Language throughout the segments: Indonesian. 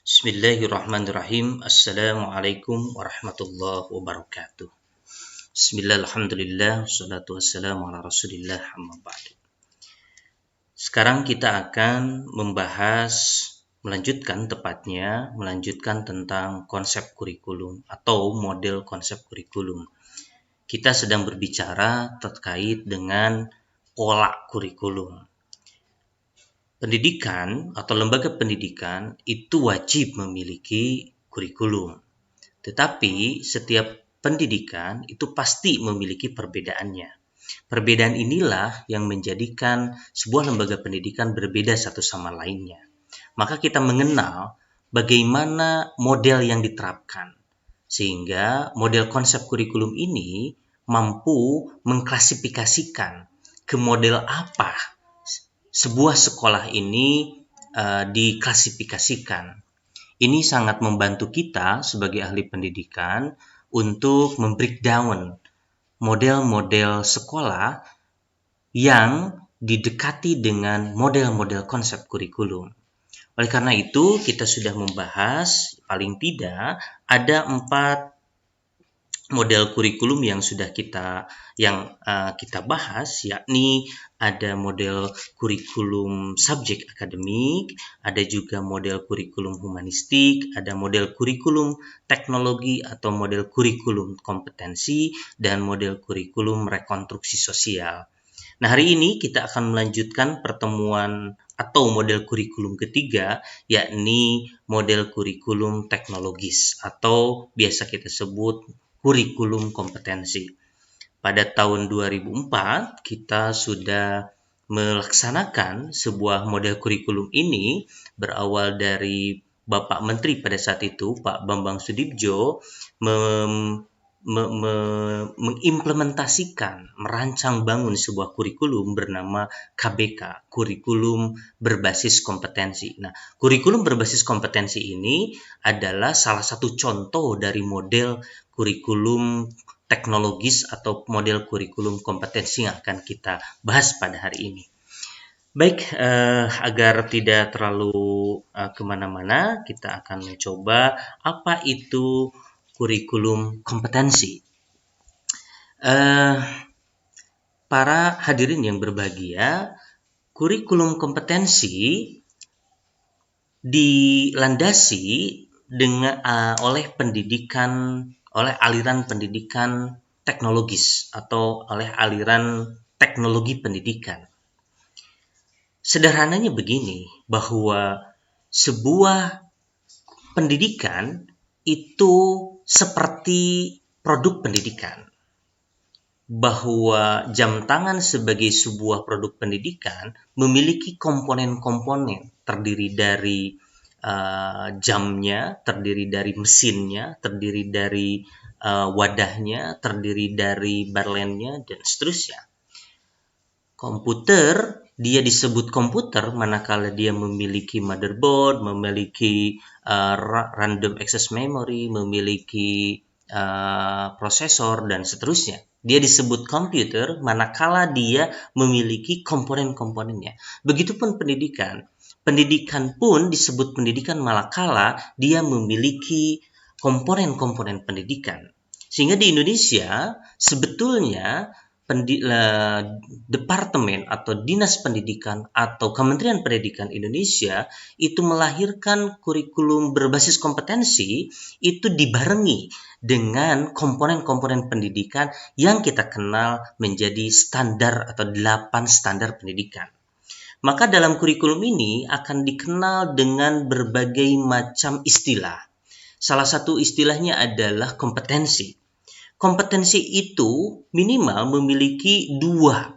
Bismillahirrahmanirrahim. Assalamualaikum warahmatullahi wabarakatuh. Bismillah, alhamdulillah, wassalatu wassalamu ala rasulillah, amma ba'du. Sekarang kita akan melanjutkan tentang konsep kurikulum atau model konsep kurikulum. Kita sedang berbicara terkait dengan pola kurikulum. Pendidikan atau lembaga pendidikan itu wajib memiliki kurikulum. Tetapi setiap pendidikan itu pasti memiliki perbedaannya. Perbedaan inilah yang menjadikan sebuah lembaga pendidikan berbeda satu sama lainnya. Maka kita mengenal bagaimana model yang diterapkan. Sehingga model konsep kurikulum ini mampu mengklasifikasikan ke model apa sebuah sekolah ini diklasifikasikan. Ini sangat membantu kita sebagai ahli pendidikan untuk membreakdown model-model sekolah yang didekati dengan model-model konsep kurikulum. Oleh karena itu, kita sudah membahas paling tidak ada 4 model kurikulum yang sudah kita bahas, yakni ada model kurikulum subjek akademik, ada juga model kurikulum humanistik, ada model kurikulum teknologi atau model kurikulum kompetensi, dan model kurikulum rekonstruksi sosial. Nah, hari ini kita akan melanjutkan pertemuan atau model kurikulum ketiga, yakni model kurikulum teknologis atau biasa kita sebut kurikulum kompetensi. Pada tahun 2004, kita sudah melaksanakan sebuah model kurikulum ini berawal dari Bapak Menteri pada saat itu, Pak Bambang Sudibjo, mengimplementasikan, merancang bangun sebuah kurikulum bernama KBK, kurikulum berbasis kompetensi. Nah, kurikulum berbasis kompetensi ini adalah salah satu contoh dari model kurikulum teknologis atau model kurikulum kompetensi yang akan kita bahas pada hari ini. Baik, agar tidak terlalu kemana-mana, kita akan mencoba apa itu kurikulum kompetensi. Para hadirin yang berbahagia, kurikulum kompetensi dilandasi dengan oleh aliran pendidikan teknologis atau oleh aliran teknologi pendidikan. Sederhananya begini, bahwa sebuah pendidikan itu seperti produk pendidikan. Bahwa jam tangan sebagai sebuah produk pendidikan memiliki komponen-komponen, terdiri dari jamnya, terdiri dari mesinnya, terdiri dari wadahnya, terdiri dari barlennya, dan seterusnya. Komputer, dia disebut komputer manakala dia memiliki motherboard, memiliki random access memory, memiliki prosesor, dan seterusnya. Dia disebut komputer manakala dia memiliki komponen-komponennya. Begitupun pendidikan. Pendidikan pun disebut pendidikan manakala dia memiliki komponen-komponen pendidikan. Sehingga di Indonesia sebetulnya Departemen atau Dinas Pendidikan atau Kementerian Pendidikan Indonesia itu melahirkan kurikulum berbasis kompetensi itu dibarengi dengan komponen-komponen pendidikan yang kita kenal menjadi standar atau 8 standar pendidikan. Maka dalam kurikulum ini akan dikenal dengan berbagai macam istilah. Salah satu istilahnya adalah kompetensi. Kompetensi itu minimal memiliki dua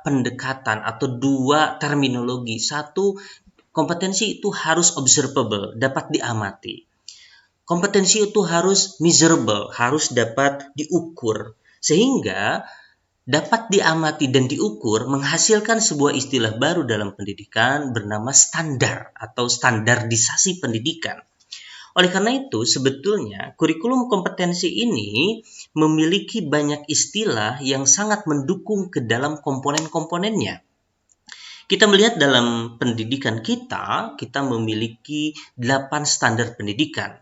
pendekatan atau 2 terminologi. Satu, kompetensi itu harus observable, dapat diamati. Kompetensi itu harus measurable, harus dapat diukur. Sehingga dapat diamati dan diukur menghasilkan sebuah istilah baru dalam pendidikan bernama standar atau standarisasi pendidikan. Oleh karena itu, sebetulnya kurikulum kompetensi ini memiliki banyak istilah yang sangat mendukung ke dalam komponen-komponennya. Kita melihat dalam pendidikan kita memiliki 8 standar pendidikan.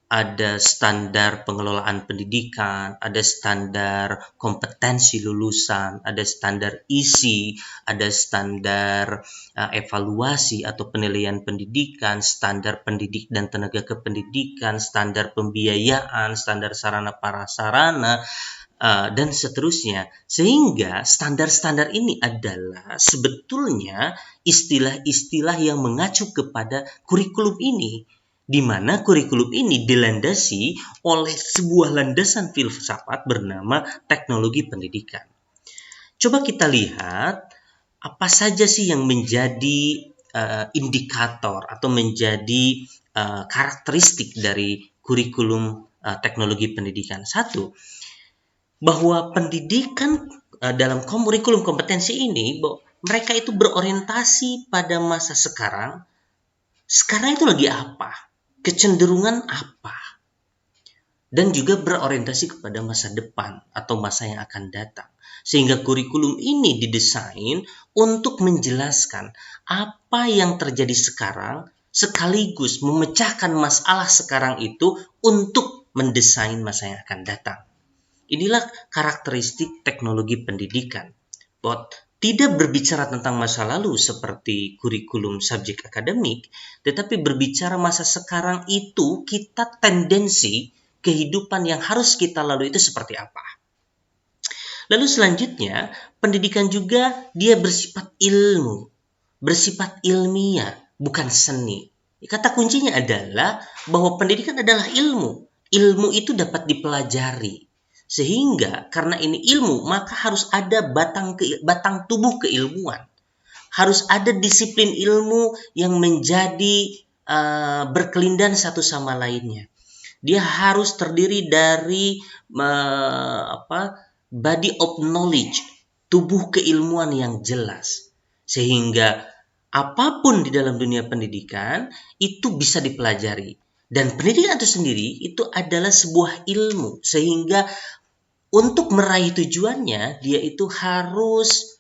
Ada standar pengelolaan pendidikan, ada standar kompetensi lulusan, ada standar isi, ada standar evaluasi atau penilaian pendidikan, standar pendidik dan tenaga kependidikan, standar pembiayaan, standar sarana prasarana, dan seterusnya. Sehingga standar-standar ini adalah sebetulnya istilah-istilah yang mengacu kepada kurikulum ini, di mana kurikulum ini dilandasi oleh sebuah landasan filsafat bernama teknologi pendidikan. Coba kita lihat apa saja sih yang menjadi indikator atau menjadi karakteristik dari kurikulum teknologi pendidikan. Satu, bahwa pendidikan dalam kurikulum kompetensi ini, mereka itu berorientasi pada masa sekarang. Sekarang itu lagi apa? Kecenderungan apa, dan juga berorientasi kepada masa depan atau masa yang akan datang. Sehingga kurikulum ini didesain untuk menjelaskan apa yang terjadi sekarang, sekaligus memecahkan masalah sekarang itu untuk mendesain masa yang akan datang. Inilah karakteristik teknologi pendidikan. Tidak berbicara tentang masa lalu seperti kurikulum subjek akademik, tetapi berbicara masa sekarang itu kita tendensi kehidupan yang harus kita lalui itu seperti apa. Lalu selanjutnya, pendidikan juga dia bersifat ilmu, bersifat ilmiah, bukan seni. Kata kuncinya adalah bahwa pendidikan adalah ilmu. Ilmu itu dapat dipelajari. Sehingga karena ini ilmu, maka harus ada batang tubuh keilmuan. Harus ada disiplin ilmu yang menjadi berkelindan satu sama lainnya. Dia harus terdiri dari body of knowledge, tubuh keilmuan yang jelas. Sehingga apapun di dalam dunia pendidikan itu bisa dipelajari. Dan pendidikan itu sendiri itu adalah sebuah ilmu, sehingga untuk meraih tujuannya, dia itu harus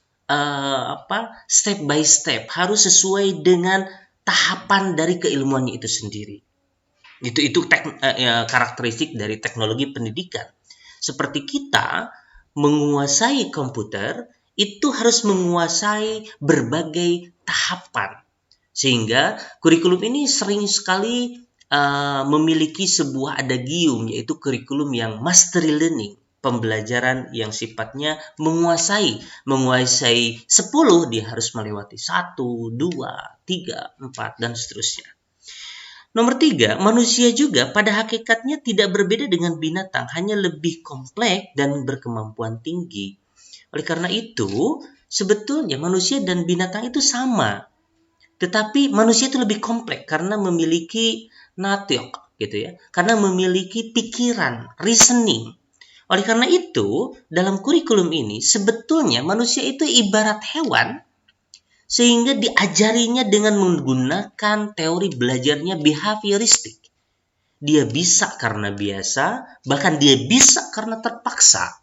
step by step, harus sesuai dengan tahapan dari keilmuannya itu sendiri. Itu karakteristik dari teknologi pendidikan. Seperti kita menguasai komputer, itu harus menguasai berbagai tahapan. Sehingga kurikulum ini sering sekali memiliki sebuah adagium, yaitu kurikulum yang mastery learning. Pembelajaran yang sifatnya menguasai 10, dia harus melewati 1, 2, 3, 4, dan seterusnya. Nomor 3, manusia juga pada hakikatnya tidak berbeda dengan binatang, hanya lebih kompleks dan berkemampuan tinggi. Oleh karena itu, sebetulnya manusia dan binatang itu sama. Tetapi manusia itu lebih kompleks karena memiliki natiok, gitu ya. Karena memiliki pikiran, reasoning. Oleh karena itu, dalam kurikulum ini sebetulnya manusia itu ibarat hewan, sehingga diajarinya dengan menggunakan teori belajarnya behavioristik. Dia bisa karena biasa, bahkan dia bisa karena terpaksa.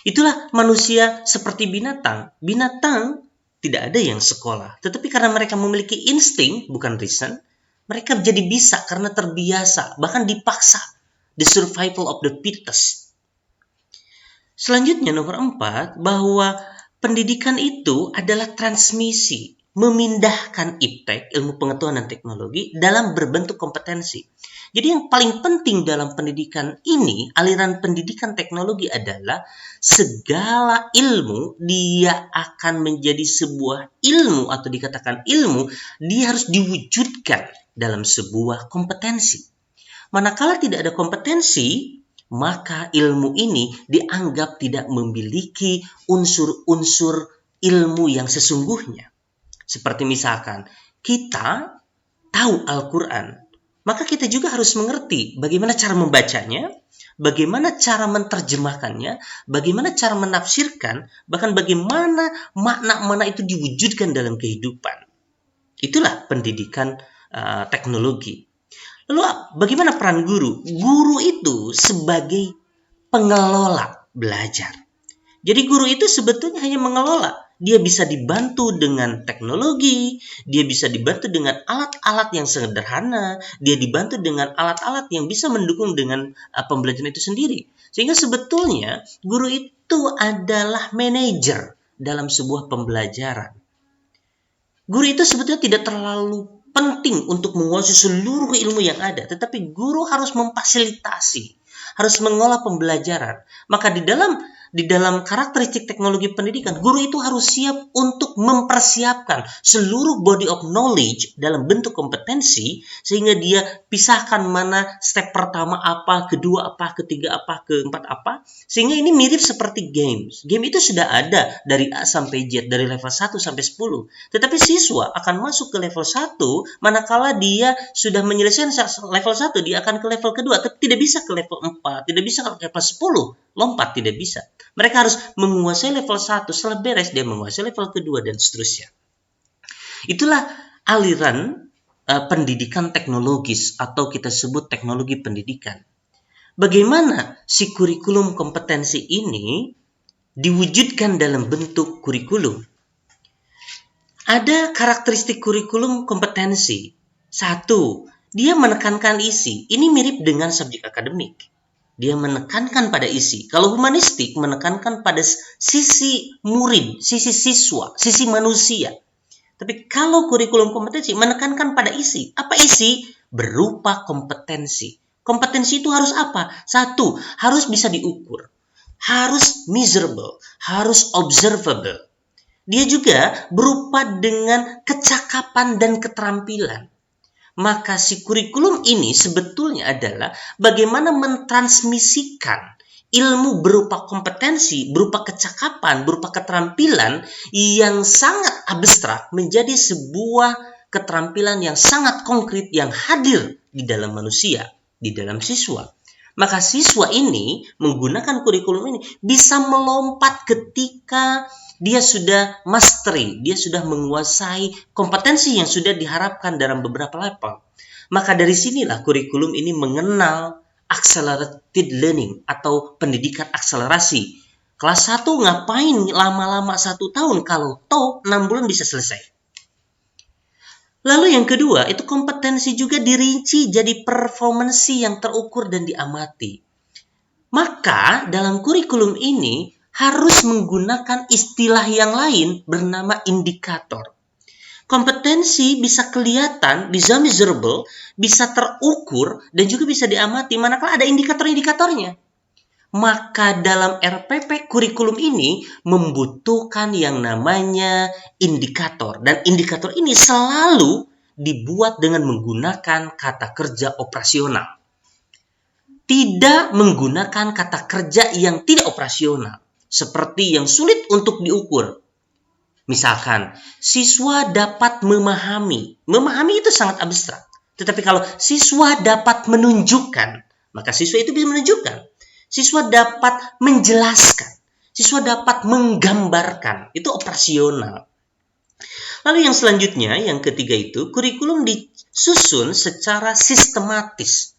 Itulah manusia seperti binatang. Binatang tidak ada yang sekolah, tetapi karena mereka memiliki insting, bukan reason, mereka jadi bisa karena terbiasa, bahkan dipaksa. The survival of the fittest. Selanjutnya nomor 4, bahwa pendidikan itu adalah transmisi, memindahkan iptek, ilmu pengetahuan dan teknologi, dalam berbentuk kompetensi. Jadi yang paling penting dalam pendidikan ini, aliran pendidikan teknologi adalah segala ilmu dia akan menjadi sebuah ilmu atau dikatakan ilmu, dia harus diwujudkan dalam sebuah kompetensi. Manakala tidak ada kompetensi, maka ilmu ini dianggap tidak memiliki unsur-unsur ilmu yang sesungguhnya. Seperti misalkan, kita tahu Al-Quran, maka kita juga harus mengerti bagaimana cara membacanya, bagaimana cara menerjemahkannya, bagaimana cara menafsirkan, bahkan bagaimana makna-makna itu diwujudkan dalam kehidupan. Itulah pendidikan teknologi. Lalu bagaimana peran guru? Guru itu sebagai pengelola belajar. Jadi guru itu sebetulnya hanya mengelola. dia bisa dibantu dengan teknologi, dia bisa dibantu dengan alat-alat yang sederhana, dia dibantu dengan alat-alat yang bisa mendukung dengan pembelajaran itu sendiri. Sehingga sebetulnya guru itu adalah manajer dalam sebuah pembelajaran. Guru itu sebetulnya tidak terlalu penting untuk menguasai seluruh ilmu yang ada, tetapi guru harus memfasilitasi, harus mengolah pembelajaran. Maka di dalam karakteristik teknologi pendidikan, guru itu harus siap untuk mempersiapkan seluruh body of knowledge dalam bentuk kompetensi, sehingga dia pisahkan mana step pertama apa, kedua apa, ketiga apa, keempat apa, sehingga ini mirip seperti games. Game itu sudah ada dari A sampai Z, dari level 1 sampai 10. Tetapi siswa akan masuk ke level 1 manakala dia sudah menyelesaikan level 1, dia akan ke level kedua, tidak bisa ke level 4, tidak bisa ke level 10, lompat tidak bisa. Mereka harus menguasai level 1, setelah beres dia menguasai level kedua dan seterusnya. Itulah aliran pendidikan teknologis atau kita sebut teknologi pendidikan. Bagaimana si kurikulum kompetensi ini diwujudkan dalam bentuk kurikulum? Ada karakteristik kurikulum kompetensi. 1, dia menekankan isi. Ini mirip dengan subjek akademik. Dia menekankan pada isi. Kalau humanistik menekankan pada sisi murid, sisi siswa, sisi manusia. Tapi kalau kurikulum kompetensi menekankan pada isi. Apa isi? Berupa kompetensi. Kompetensi itu harus apa? 1, harus bisa diukur. Harus measurable. Harus observable. Dia juga berupa dengan kecakapan dan keterampilan. Maka si kurikulum ini sebetulnya adalah bagaimana mentransmisikan ilmu berupa kompetensi, berupa kecakapan, berupa keterampilan yang sangat abstrak menjadi sebuah keterampilan yang sangat konkret yang hadir di dalam manusia, di dalam siswa. Maka siswa ini menggunakan kurikulum ini bisa melompat ketika dia sudah mastery, dia sudah menguasai kompetensi yang sudah diharapkan dalam beberapa level. Maka dari sinilah kurikulum ini mengenal accelerated learning atau pendidikan akselerasi. Kelas 1 ngapain lama-lama 1 tahun kalau toh 6 bulan bisa selesai. Lalu yang kedua, itu kompetensi juga dirinci jadi performance yang terukur dan diamati. Maka dalam kurikulum ini harus menggunakan istilah yang lain bernama indikator. Kompetensi bisa kelihatan, bisa measurable, bisa terukur, dan juga bisa diamati manakala ada indikator-indikatornya. Maka dalam RPP kurikulum ini membutuhkan yang namanya indikator. Dan indikator ini selalu dibuat dengan menggunakan kata kerja operasional. Tidak menggunakan kata kerja yang tidak operasional. Seperti yang sulit untuk diukur. Misalkan, siswa dapat memahami. Memahami itu sangat abstrak. Tetapi kalau siswa dapat menunjukkan, maka siswa itu bisa menunjukkan. Siswa dapat menjelaskan. Siswa dapat menggambarkan. Itu operasional. Lalu yang selanjutnya, yang ketiga itu, kurikulum disusun secara sistematis.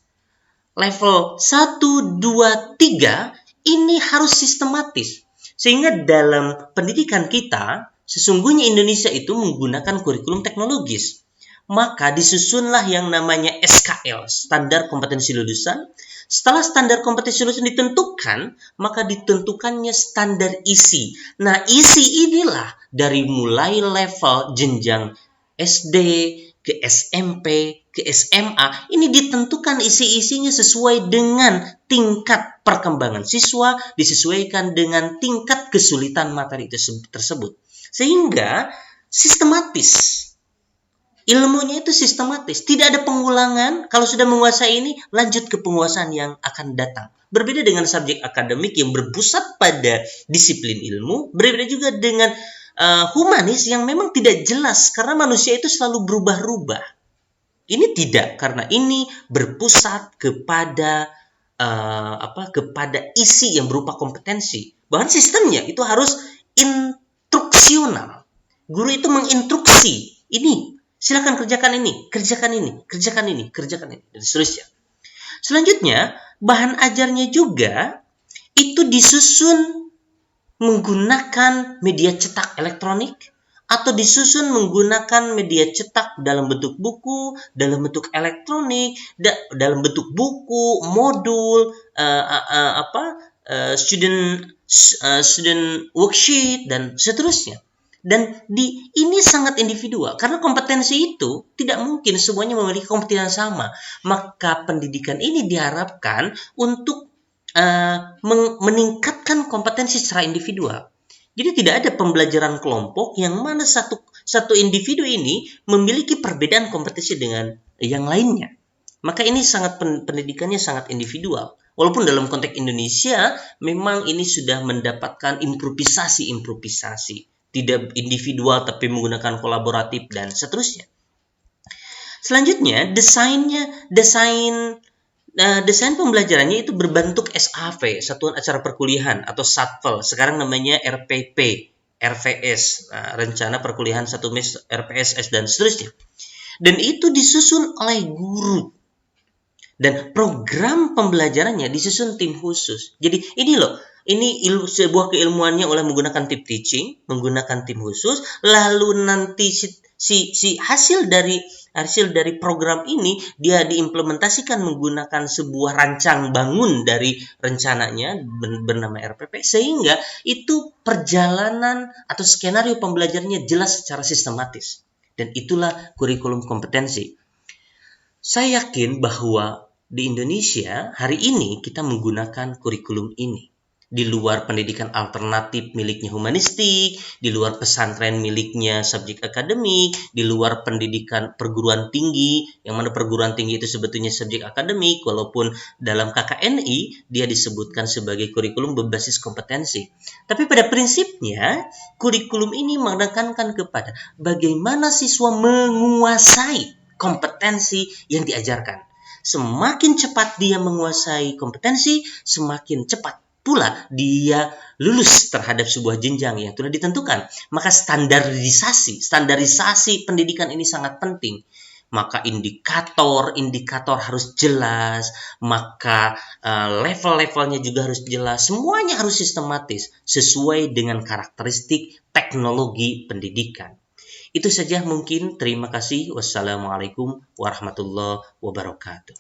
Level 1, 2, 3 ini harus sistematis. Sehingga dalam pendidikan kita, sesungguhnya Indonesia itu menggunakan kurikulum teknologis. Maka disusunlah yang namanya SKL, Standar Kompetensi Lulusan. Setelah standar kompetensi lulusan ditentukan, maka ditentukannya standar isi. Nah, isi inilah dari mulai level jenjang SD, ke SMP, ke SMA, ini ditentukan isi-isinya sesuai dengan tingkat perkembangan siswa, disesuaikan dengan tingkat kesulitan materi tersebut. Sehingga sistematis. Ilmunya itu sistematis. Tidak ada pengulangan. Kalau sudah menguasai ini, lanjut ke penguasaan yang akan datang. Berbeda dengan subjek akademik yang berpusat pada disiplin ilmu. Berbeda juga dengan humanis yang memang tidak jelas karena manusia itu selalu berubah-ubah. Ini tidak, karena ini berpusat kepada kepada isi yang berupa kompetensi. Bahkan sistemnya itu harus instruksional. Guru itu menginstruksi, ini silakan kerjakan ini, kerjakan ini, kerjakan ini, kerjakan ini, dan seterusnya. Selanjutnya, bahan ajarnya juga itu disusun menggunakan media cetak elektronik atau disusun menggunakan media cetak dalam bentuk buku, dalam bentuk elektronik, dalam bentuk buku, modul, student worksheet dan seterusnya. Dan ini sangat individual karena kompetensi itu tidak mungkin semuanya memiliki kompetensi yang sama. Maka pendidikan ini diharapkan untuk meningkatkan kompetensi secara individual. Jadi tidak ada pembelajaran kelompok yang mana satu individu ini memiliki perbedaan kompetensi dengan yang lainnya. Maka ini pendidikannya sangat individual. Walaupun dalam konteks Indonesia memang ini sudah mendapatkan improvisasi, tidak individual tapi menggunakan kolaboratif dan seterusnya. Selanjutnya, desain pembelajarannya itu berbentuk SAV, Satuan Acara Perkuliahan atau SATPEL. Sekarang namanya RPP, RVS, Rencana Perkuliahan 1 RPSS dan seterusnya. Dan itu disusun oleh guru. Dan program pembelajarannya disusun tim khusus. Jadi ini sebuah keilmuannya oleh menggunakan tim teaching, menggunakan tim khusus, lalu nanti hasil dari program ini dia diimplementasikan menggunakan sebuah rancang bangun dari rencananya bernama RPP, sehingga itu perjalanan atau skenario pembelajarannya jelas secara sistematis. Dan itulah kurikulum kompetensi. Saya yakin bahwa di Indonesia hari ini kita menggunakan kurikulum ini. Di luar pendidikan alternatif miliknya humanistik, di luar pesantren miliknya subjek akademik, di luar pendidikan perguruan tinggi, yang mana perguruan tinggi itu sebetulnya subjek akademik, walaupun dalam KKNI dia disebutkan sebagai kurikulum berbasis kompetensi. Tapi pada prinsipnya, kurikulum ini menekankan kepada bagaimana siswa menguasai kompetensi yang diajarkan. Semakin cepat dia menguasai kompetensi, semakin cepat pula dia lulus terhadap sebuah jenjang yang sudah ditentukan. Maka standarisasi pendidikan ini sangat penting. Maka indikator harus jelas, maka level-levelnya juga harus jelas, semuanya harus sistematis sesuai dengan karakteristik teknologi pendidikan. Itu saja mungkin. Terima kasih. Wassalamualaikum warahmatullahi wabarakatuh.